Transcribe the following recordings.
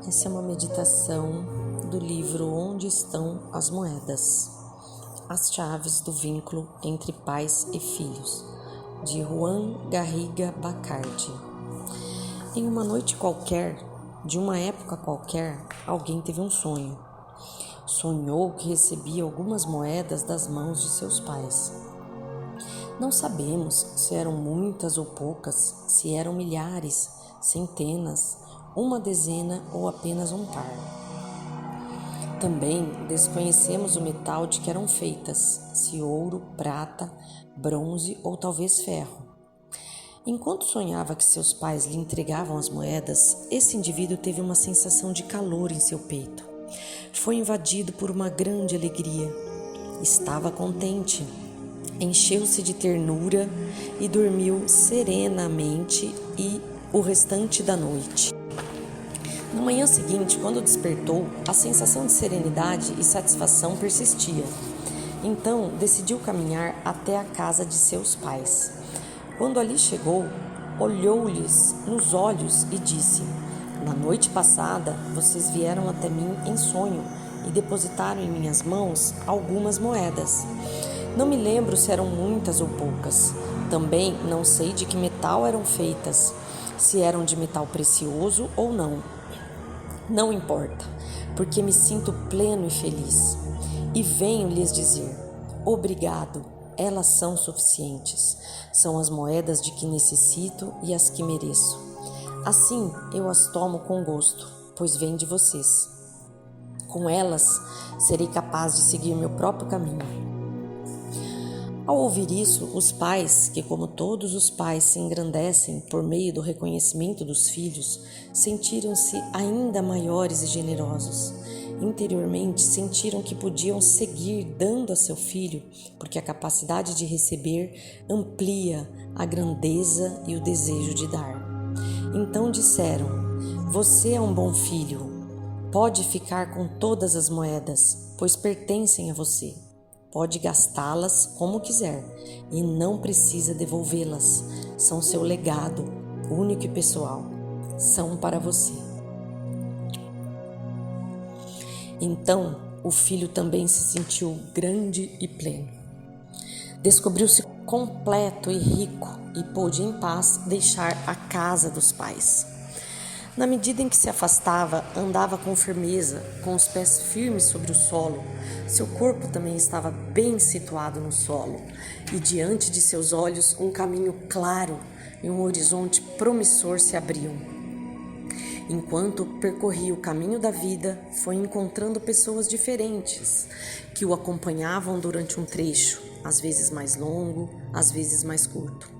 Essa é uma meditação do livro Onde Estão as Moedas? As chaves do vínculo entre pais e filhos, de Juan Garriga Bacardi. Em uma noite qualquer, de uma época qualquer, alguém teve um sonho. Sonhou que recebia algumas moedas das mãos de seus pais. Não sabemos se eram muitas ou poucas, se eram milhares, centenas, uma dezena ou apenas um par. Também desconhecemos o metal de que eram feitas, se ouro, prata, bronze ou talvez ferro. Enquanto sonhava que seus pais lhe entregavam as moedas, esse indivíduo teve uma sensação de calor em seu peito. Foi invadido por uma grande alegria. Estava contente, encheu-se de ternura e dormiu serenamente o restante da noite. Na manhã seguinte, quando despertou, a sensação de serenidade e satisfação persistia. Então, decidiu caminhar até a casa de seus pais. Quando ali chegou, olhou-lhes nos olhos e disse: "Na noite passada, vocês vieram até mim em sonho e depositaram em minhas mãos algumas moedas. Não me lembro se eram muitas ou poucas. Também não sei de que metal eram feitas, se eram de metal precioso ou não. Não importa, porque me sinto pleno e feliz. E venho lhes dizer: obrigado, elas são suficientes. São as moedas de que necessito e as que mereço. Assim eu as tomo com gosto, pois vêm de vocês. Com elas, serei capaz de seguir meu próprio caminho." Ao ouvir isso, os pais, que como todos os pais se engrandecem por meio do reconhecimento dos filhos, sentiram-se ainda maiores e generosos. Interiormente sentiram que podiam seguir dando a seu filho, porque a capacidade de receber amplia a grandeza e o desejo de dar. Então disseram: "Você é um bom filho. Pode ficar com todas as moedas, pois pertencem a você. Pode gastá-las como quiser e não precisa devolvê-las. São seu legado, único e pessoal. São para você." Então, o filho também se sentiu grande e pleno. Descobriu-se completo e rico e pôde em paz deixar a casa dos pais. Na medida em que se afastava, andava com firmeza, com os pés firmes sobre o solo. Seu corpo também estava bem situado no solo, e diante de seus olhos um caminho claro e um horizonte promissor se abriam. Enquanto percorria o caminho da vida, foi encontrando pessoas diferentes, que o acompanhavam durante um trecho, às vezes mais longo, às vezes mais curto.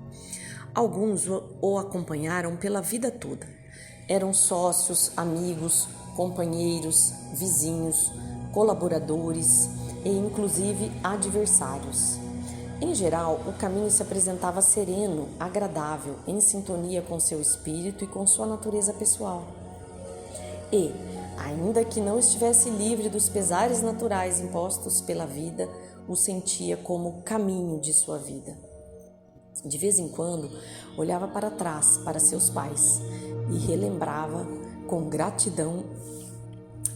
Alguns o acompanharam pela vida toda. Eram sócios, amigos, companheiros, vizinhos, colaboradores e inclusive adversários. Em geral, o caminho se apresentava sereno, agradável, em sintonia com seu espírito e com sua natureza pessoal. E, ainda que não estivesse livre dos pesares naturais impostos pela vida, o sentia como caminho de sua vida. De vez em quando, olhava para trás, para seus pais, e relembrava com gratidão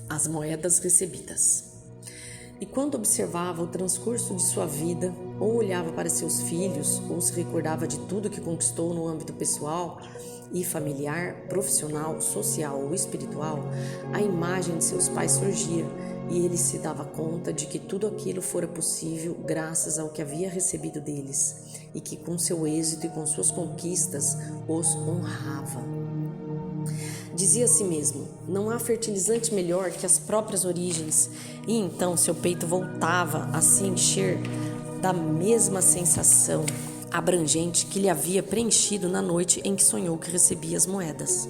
as moedas recebidas. E quando observava o transcurso de sua vida, ou olhava para seus filhos, ou se recordava de tudo que conquistou no âmbito pessoal e familiar, profissional, social ou espiritual, a imagem de seus pais surgia e ele se dava conta de que tudo aquilo fora possível graças ao que havia recebido deles e que com seu êxito e com suas conquistas os honrava. Dizia a si mesmo: não há fertilizante melhor que as próprias origens, e então seu peito voltava a se encher da mesma sensação abrangente que lhe havia preenchido na noite em que sonhou que recebia as moedas.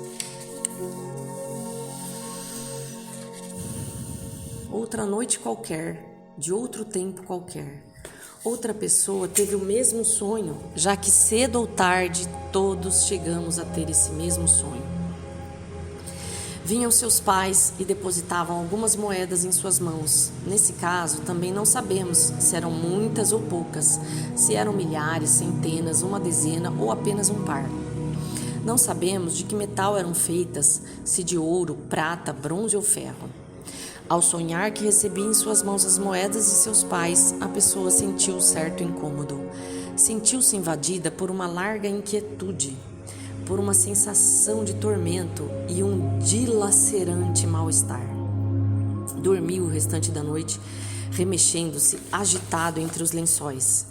Outra noite qualquer, de outro tempo qualquer, outra pessoa teve o mesmo sonho, já que cedo ou tarde todos chegamos a ter esse mesmo sonho. Vinham seus pais e depositavam algumas moedas em suas mãos. Nesse caso, também não sabemos se eram muitas ou poucas, se eram milhares, centenas, uma dezena ou apenas um par. Não sabemos de que metal eram feitas, se de ouro, prata, bronze ou ferro. Ao sonhar que recebia em suas mãos as moedas de seus pais, a pessoa sentiu certo incômodo. Sentiu-se invadida por uma larga inquietude, por uma sensação de tormento e um dilacerante mal-estar. Dormiu o restante da noite, remexendo-se, agitado entre os lençóis.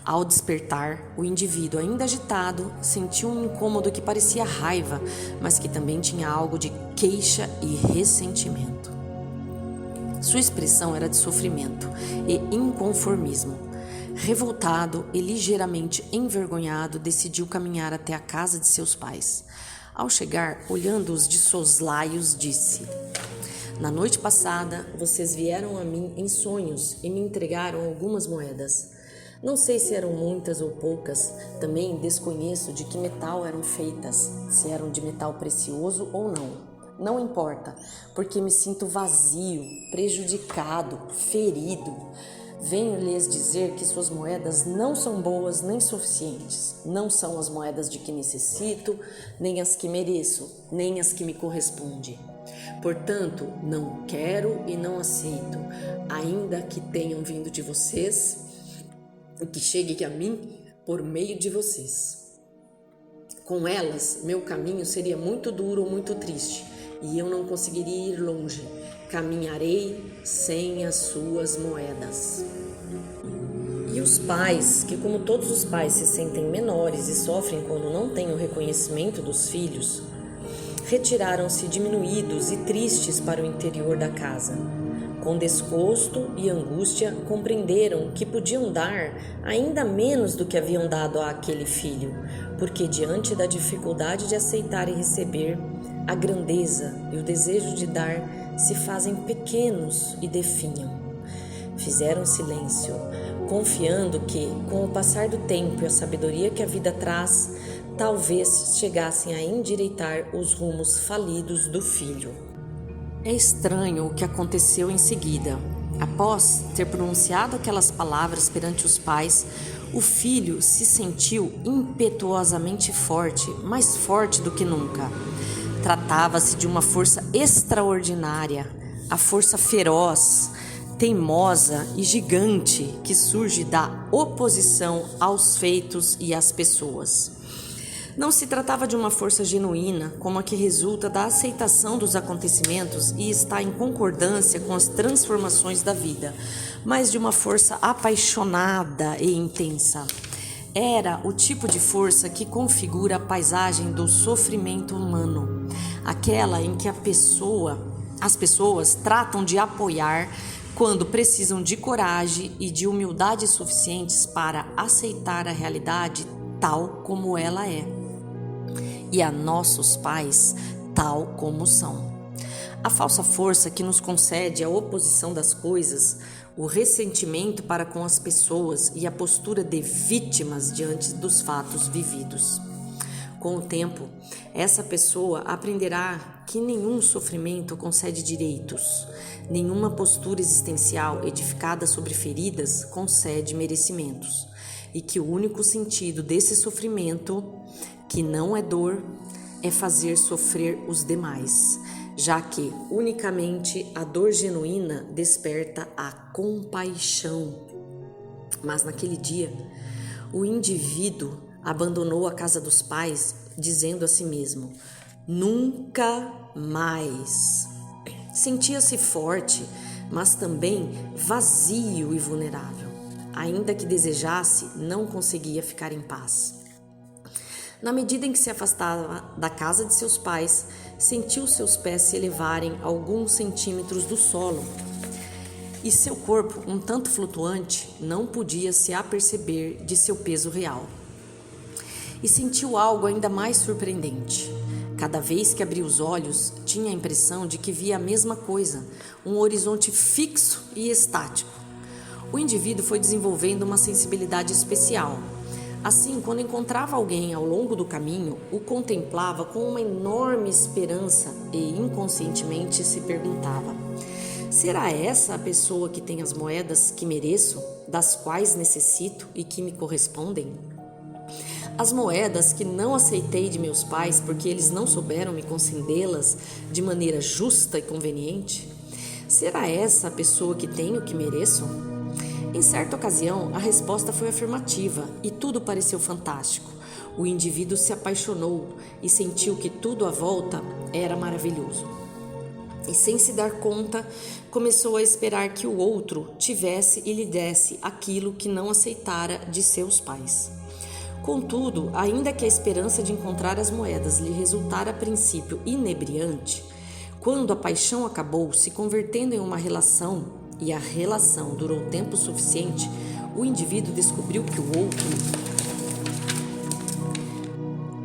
Ao despertar, o indivíduo, ainda agitado, sentiu um incômodo que parecia raiva, mas que também tinha algo de queixa e ressentimento. Sua expressão era de sofrimento e inconformismo. Revoltado e ligeiramente envergonhado, decidiu caminhar até a casa de seus pais. Ao chegar, olhando-os de soslaios, disse: "Na noite passada, vocês vieram a mim em sonhos e me entregaram algumas moedas. Não sei se eram muitas ou poucas, também desconheço de que metal eram feitas, se eram de metal precioso ou não. Não importa, porque me sinto vazio, prejudicado, ferido. Venho lhes dizer que suas moedas não são boas nem suficientes. Não são as moedas de que necessito, nem as que mereço, nem as que me correspondem. Portanto, não quero e não aceito, ainda que tenham vindo de vocês, o que chegue a mim por meio de vocês. Com elas, meu caminho seria muito duro ou muito triste, e eu não conseguiria ir longe. Caminharei sem as suas moedas." E os pais, que como todos os pais se sentem menores e sofrem quando não têm o reconhecimento dos filhos, retiraram-se diminuídos e tristes para o interior da casa. Com desgosto e angústia, compreenderam que podiam dar ainda menos do que haviam dado àquele filho, porque diante da dificuldade de aceitar e receber, a grandeza e o desejo de dar se fazem pequenos e definham. Fizeram silêncio, confiando que, com o passar do tempo e a sabedoria que a vida traz, talvez chegassem a endireitar os rumos falidos do filho. É estranho o que aconteceu em seguida. Após ter pronunciado aquelas palavras perante os pais, o filho se sentiu impetuosamente forte, mais forte do que nunca. Tratava-se de uma força extraordinária, a força feroz, teimosa e gigante que surge da oposição aos feitos e às pessoas. Não se tratava de uma força genuína, como a que resulta da aceitação dos acontecimentos e está em concordância com as transformações da vida, mas de uma força apaixonada e intensa. Era o tipo de força que configura a paisagem do sofrimento humano, aquela em que as pessoas tratam de apoiar quando precisam de coragem e de humildade suficientes para aceitar a realidade tal como ela é, e a nossos pais tal como são. A falsa força que nos concede a oposição das coisas, o ressentimento para com as pessoas e a postura de vítimas diante dos fatos vividos. Com o tempo, essa pessoa aprenderá que nenhum sofrimento concede direitos, nenhuma postura existencial edificada sobre feridas concede merecimentos, e que o único sentido desse sofrimento, que não é dor, é fazer sofrer os demais, já que unicamente a dor genuína desperta a compaixão. Mas naquele dia, o indivíduo abandonou a casa dos pais, dizendo a si mesmo: "Nunca mais." Sentia-se forte, mas também vazio e vulnerável. Ainda que desejasse, não conseguia ficar em paz. Na medida em que se afastava da casa de seus pais, sentiu seus pés se elevarem alguns centímetros do solo, e seu corpo, um tanto flutuante, não podia se aperceber de seu peso real. E sentiu algo ainda mais surpreendente. Cada vez que abria os olhos, tinha a impressão de que via a mesma coisa, um horizonte fixo e estático. O indivíduo foi desenvolvendo uma sensibilidade especial. Assim, quando encontrava alguém ao longo do caminho, o contemplava com uma enorme esperança e inconscientemente se perguntava: será essa a pessoa que tem as moedas que mereço, das quais necessito e que me correspondem? As moedas que não aceitei de meus pais porque eles não souberam me concedê-las de maneira justa e conveniente? Será essa a pessoa que tenho que mereço? Em certa ocasião, a resposta foi afirmativa e tudo pareceu fantástico. O indivíduo se apaixonou e sentiu que tudo à volta era maravilhoso. E sem se dar conta, começou a esperar que o outro tivesse e lhe desse aquilo que não aceitara de seus pais. Contudo, ainda que a esperança de encontrar as moedas lhe resultara a princípio inebriante, quando a paixão acabou se convertendo em uma relação e a relação durou tempo suficiente, o indivíduo descobriu que o outro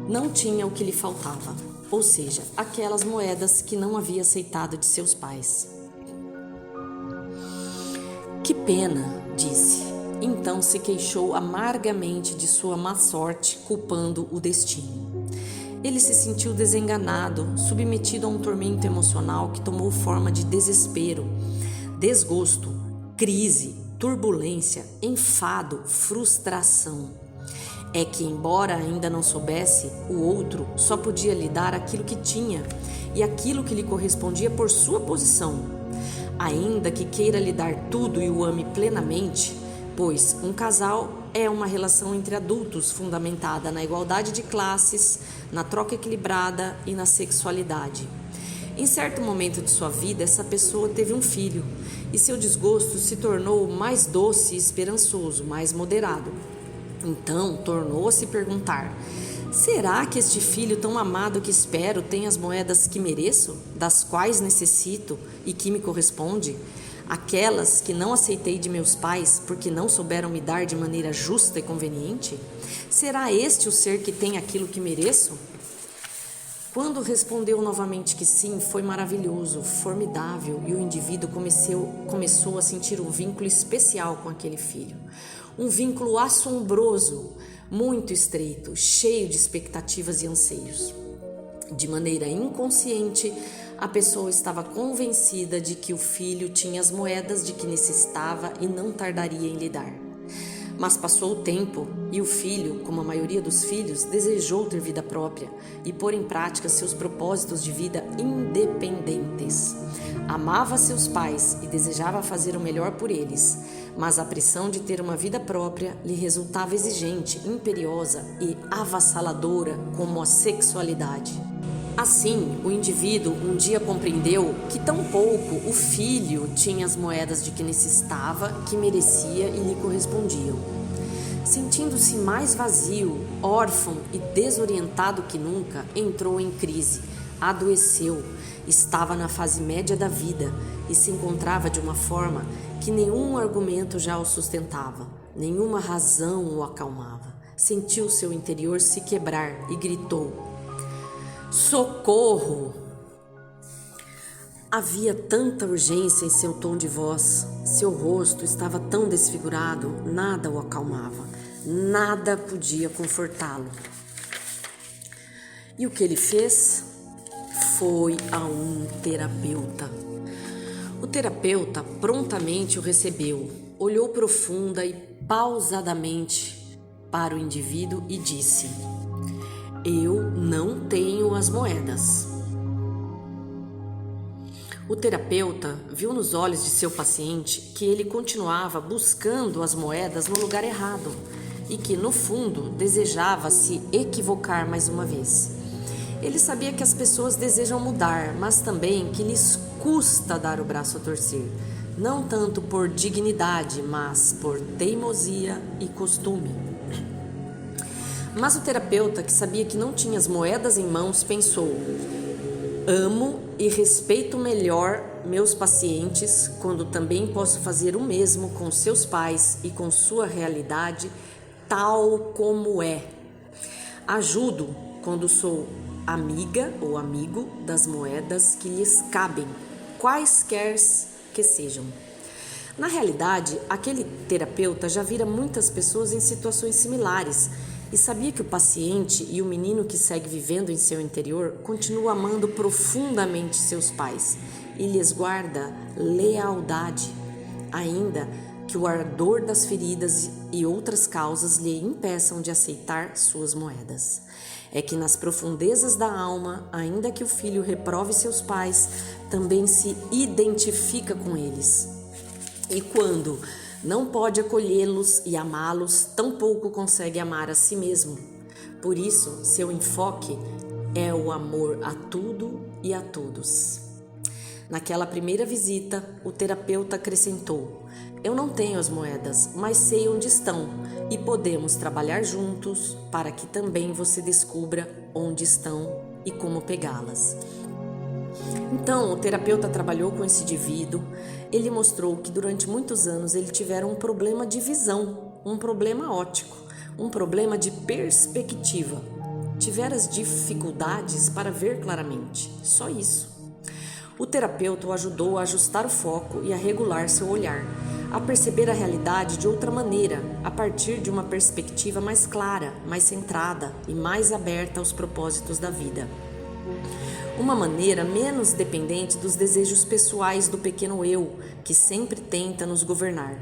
não tinha o que lhe faltava, ou seja, aquelas moedas que não havia aceitado de seus pais. Que pena, disse. Então se queixou amargamente de sua má sorte, culpando o destino. Ele se sentiu desenganado, submetido a um tormento emocional que tomou forma de desespero, desgosto, crise, turbulência, enfado, frustração. É que, embora ainda não soubesse, o outro só podia lhe dar aquilo que tinha e aquilo que lhe correspondia por sua posição. Ainda que queira lhe dar tudo e o ame plenamente, pois um casal é uma relação entre adultos fundamentada na igualdade de classes, na troca equilibrada e na sexualidade. Em certo momento de sua vida, essa pessoa teve um filho e seu desgosto se tornou mais doce e esperançoso, mais moderado. Então, tornou a se perguntar: será que este filho tão amado que espero tem as moedas que mereço, das quais necessito e que me corresponde? Aquelas que não aceitei de meus pais porque não souberam me dar de maneira justa e conveniente? Será este o ser que tem aquilo que mereço? Quando respondeu novamente que sim, foi maravilhoso, formidável, e o indivíduo começou a sentir um vínculo especial com aquele filho. Um vínculo assombroso, muito estreito, cheio de expectativas e anseios. De maneira inconsciente, a pessoa estava convencida de que o filho tinha as moedas de que necessitava e não tardaria em lhe dar. Mas passou o tempo e o filho, como a maioria dos filhos, desejou ter vida própria e pôr em prática seus propósitos de vida independentes. Amava seus pais e desejava fazer o melhor por eles, mas a pressão de ter uma vida própria lhe resultava exigente, imperiosa e avassaladora como a sexualidade. Assim, o indivíduo um dia compreendeu que tampouco o filho tinha as moedas de que necessitava, que merecia e lhe correspondiam. Sentindo-se mais vazio, órfão e desorientado que nunca, entrou em crise, adoeceu, estava na fase média da vida e se encontrava de uma forma que nenhum argumento já o sustentava, nenhuma razão o acalmava. Sentiu seu interior se quebrar e gritou: socorro! Havia tanta urgência em seu tom de voz, seu rosto estava tão desfigurado, nada o acalmava, nada podia confortá-lo. E o que ele fez? Foi a um terapeuta. O terapeuta prontamente o recebeu, olhou profunda e pausadamente para o indivíduo e disse: eu não tenho as moedas. O terapeuta viu nos olhos de seu paciente que ele continuava buscando as moedas no lugar errado e que, no fundo, desejava se equivocar mais uma vez. Ele sabia que as pessoas desejam mudar, mas também que lhes custa dar o braço a torcer, não tanto por dignidade, mas por teimosia e costume. Mas o terapeuta, que sabia que não tinha as moedas em mãos, pensou: amo e respeito melhor meus pacientes quando também posso fazer o mesmo com seus pais e com sua realidade tal como é. Ajudo quando sou amiga ou amigo das moedas que lhes cabem, quaisquer que sejam. Na realidade, aquele terapeuta já vira muitas pessoas em situações similares e sabia que o paciente e o menino que segue vivendo em seu interior continua amando profundamente seus pais e lhes guarda lealdade, ainda que o ardor das feridas e outras causas lhe impeçam de aceitar suas moedas. É que nas profundezas da alma, ainda que o filho reprove seus pais, também se identifica com eles. E quando não pode acolhê-los e amá-los, tampouco consegue amar a si mesmo. Por isso, seu enfoque é o amor a tudo e a todos. Naquela primeira visita, o terapeuta acrescentou: eu não tenho as moedas, mas sei onde estão e podemos trabalhar juntos para que também você descubra onde estão e como pegá-las. Então, o terapeuta trabalhou com esse indivíduo. Ele mostrou que durante muitos anos ele tivera um problema de visão, um problema óptico, um problema de perspectiva. Tivera as dificuldades para ver claramente, só isso. O terapeuta o ajudou a ajustar o foco e a regular seu olhar, a perceber a realidade de outra maneira, a partir de uma perspectiva mais clara, mais centrada e mais aberta aos propósitos da vida. Uma maneira menos dependente dos desejos pessoais do pequeno eu, que sempre tenta nos governar.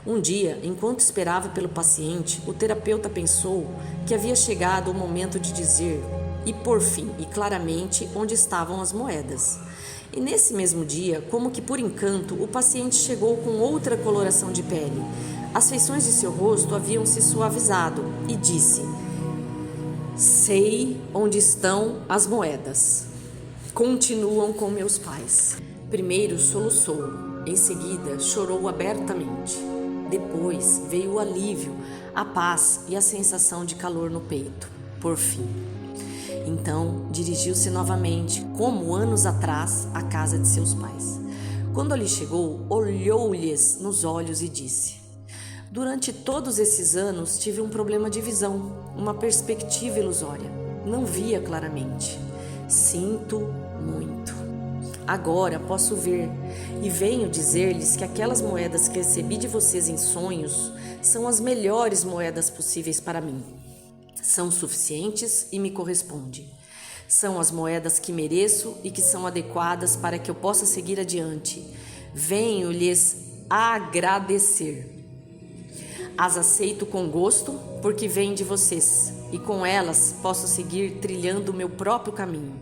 Um dia, enquanto esperava pelo paciente, o terapeuta pensou que havia chegado o momento de dizer, e por fim, e claramente, onde estavam as moedas. E nesse mesmo dia, como que por encanto, o paciente chegou com outra coloração de pele. As feições de seu rosto haviam se suavizado e disse: sei onde estão as moedas. Continuam com meus pais. Primeiro soluçou, em seguida chorou abertamente. Depois veio o alívio, a paz e a sensação de calor no peito. Por fim. Então, dirigiu-se novamente, como anos atrás, à casa de seus pais. Quando ali chegou, olhou-lhes nos olhos e disse: durante todos esses anos tive um problema de visão, uma perspectiva ilusória. Não via claramente. Sinto muito. Agora posso ver e venho dizer-lhes que aquelas moedas que recebi de vocês em sonhos são as melhores moedas possíveis para mim. São suficientes e me correspondem. São as moedas que mereço e que são adequadas para que eu possa seguir adiante. Venho lhes agradecer. As aceito com gosto porque vêm de vocês e com elas posso seguir trilhando o meu próprio caminho.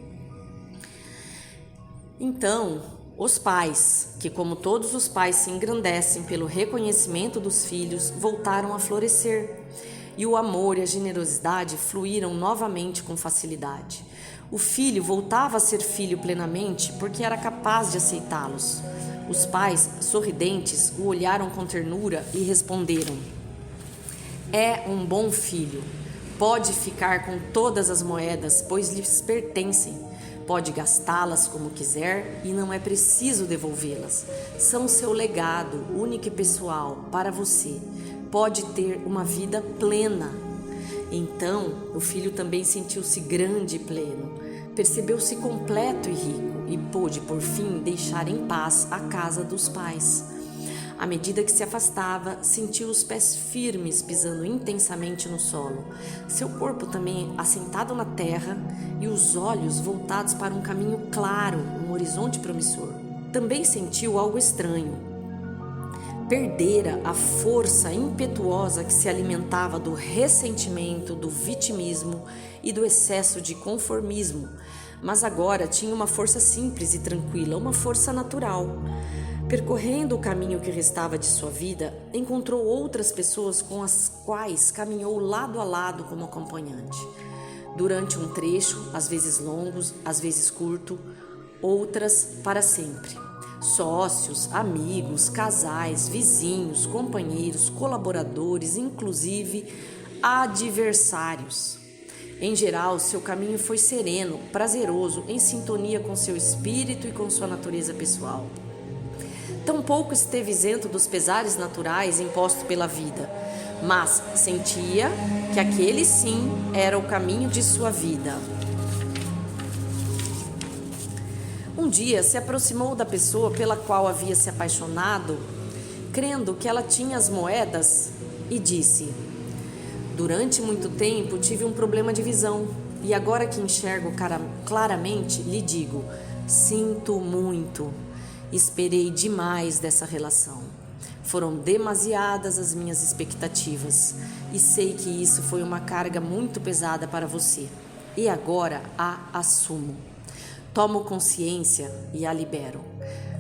Então, os pais, que como todos os pais se engrandecem pelo reconhecimento dos filhos, voltaram a florescer. E o amor e a generosidade fluíram novamente com facilidade. O filho voltava a ser filho plenamente porque era capaz de aceitá-los. Os pais, sorridentes, o olharam com ternura e responderam: é um bom filho. Pode ficar com todas as moedas, pois lhes pertencem. Pode gastá-las como quiser e não é preciso devolvê-las. São seu legado, único e pessoal, para você. Pode ter uma vida plena. Então, o filho também sentiu-se grande e pleno. Percebeu-se completo e rico e pôde, por fim, deixar em paz a casa dos pais. À medida que se afastava, sentiu os pés firmes pisando intensamente no solo, seu corpo também assentado na terra e os olhos voltados para um caminho claro, um horizonte promissor. Também sentiu algo estranho. Perdera a força impetuosa que se alimentava do ressentimento, do vitimismo e do excesso de conformismo, mas agora tinha uma força simples e tranquila, uma força natural. Percorrendo o caminho que restava de sua vida, encontrou outras pessoas com as quais caminhou lado a lado como acompanhante. Durante um trecho, às vezes longo, às vezes curto, outras para sempre. Sócios, amigos, casais, vizinhos, companheiros, colaboradores, inclusive adversários. Em geral, seu caminho foi sereno, prazeroso, em sintonia com seu espírito e com sua natureza pessoal. Tampouco esteve isento dos pesares naturais impostos pela vida, mas sentia que aquele sim era o caminho de sua vida. Um dia se aproximou da pessoa pela qual havia se apaixonado, crendo que ela tinha as moedas, e disse: durante muito tempo tive um problema de visão, e agora que enxergo claramente, lhe digo: sinto muito. Esperei demais dessa relação. Foram demasiadas as minhas expectativas e sei que isso foi uma carga muito pesada para você. E agora a assumo. Tomo consciência e a libero.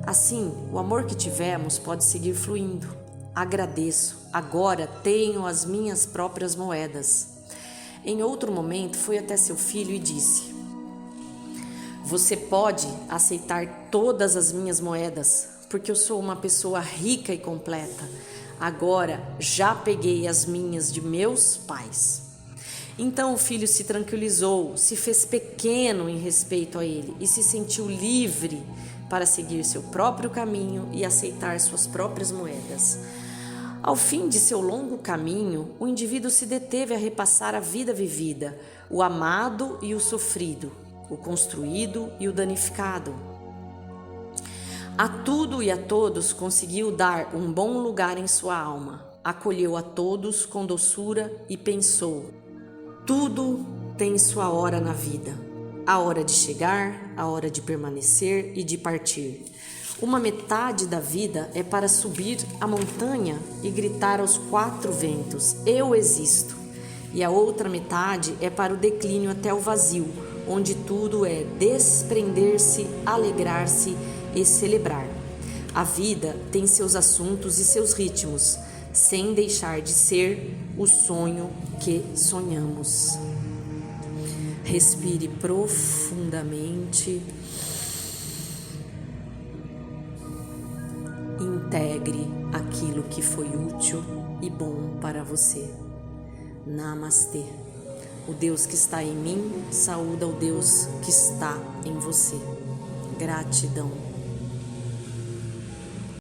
Assim, o amor que tivemos pode seguir fluindo. Agradeço. Agora tenho as minhas próprias moedas. Em outro momento, fui até seu filho e disse: você pode aceitar todas as minhas moedas, porque eu sou uma pessoa rica e completa. Agora já peguei as minhas de meus pais. Então o filho se tranquilizou, se fez pequeno em respeito a ele e se sentiu livre para seguir seu próprio caminho e aceitar suas próprias moedas. Ao fim de seu longo caminho, o indivíduo se deteve a repassar a vida vivida, o amado e o sofrido, o construído e o danificado. A tudo e a todos conseguiu dar um bom lugar em sua alma, acolheu a todos com doçura e pensou: tudo tem sua hora na vida, a hora de chegar, a hora de permanecer e de partir. Uma metade da vida é para subir a montanha e gritar aos quatro ventos: eu existo. E a outra metade é para o declínio até o vazio, onde tudo é desprender-se, alegrar-se e celebrar. A vida tem seus assuntos e seus ritmos, sem deixar de ser o sonho que sonhamos. Respire profundamente. Integre aquilo que foi útil e bom para você. Namastê. O Deus que está em mim saúda o Deus que está em você. Gratidão.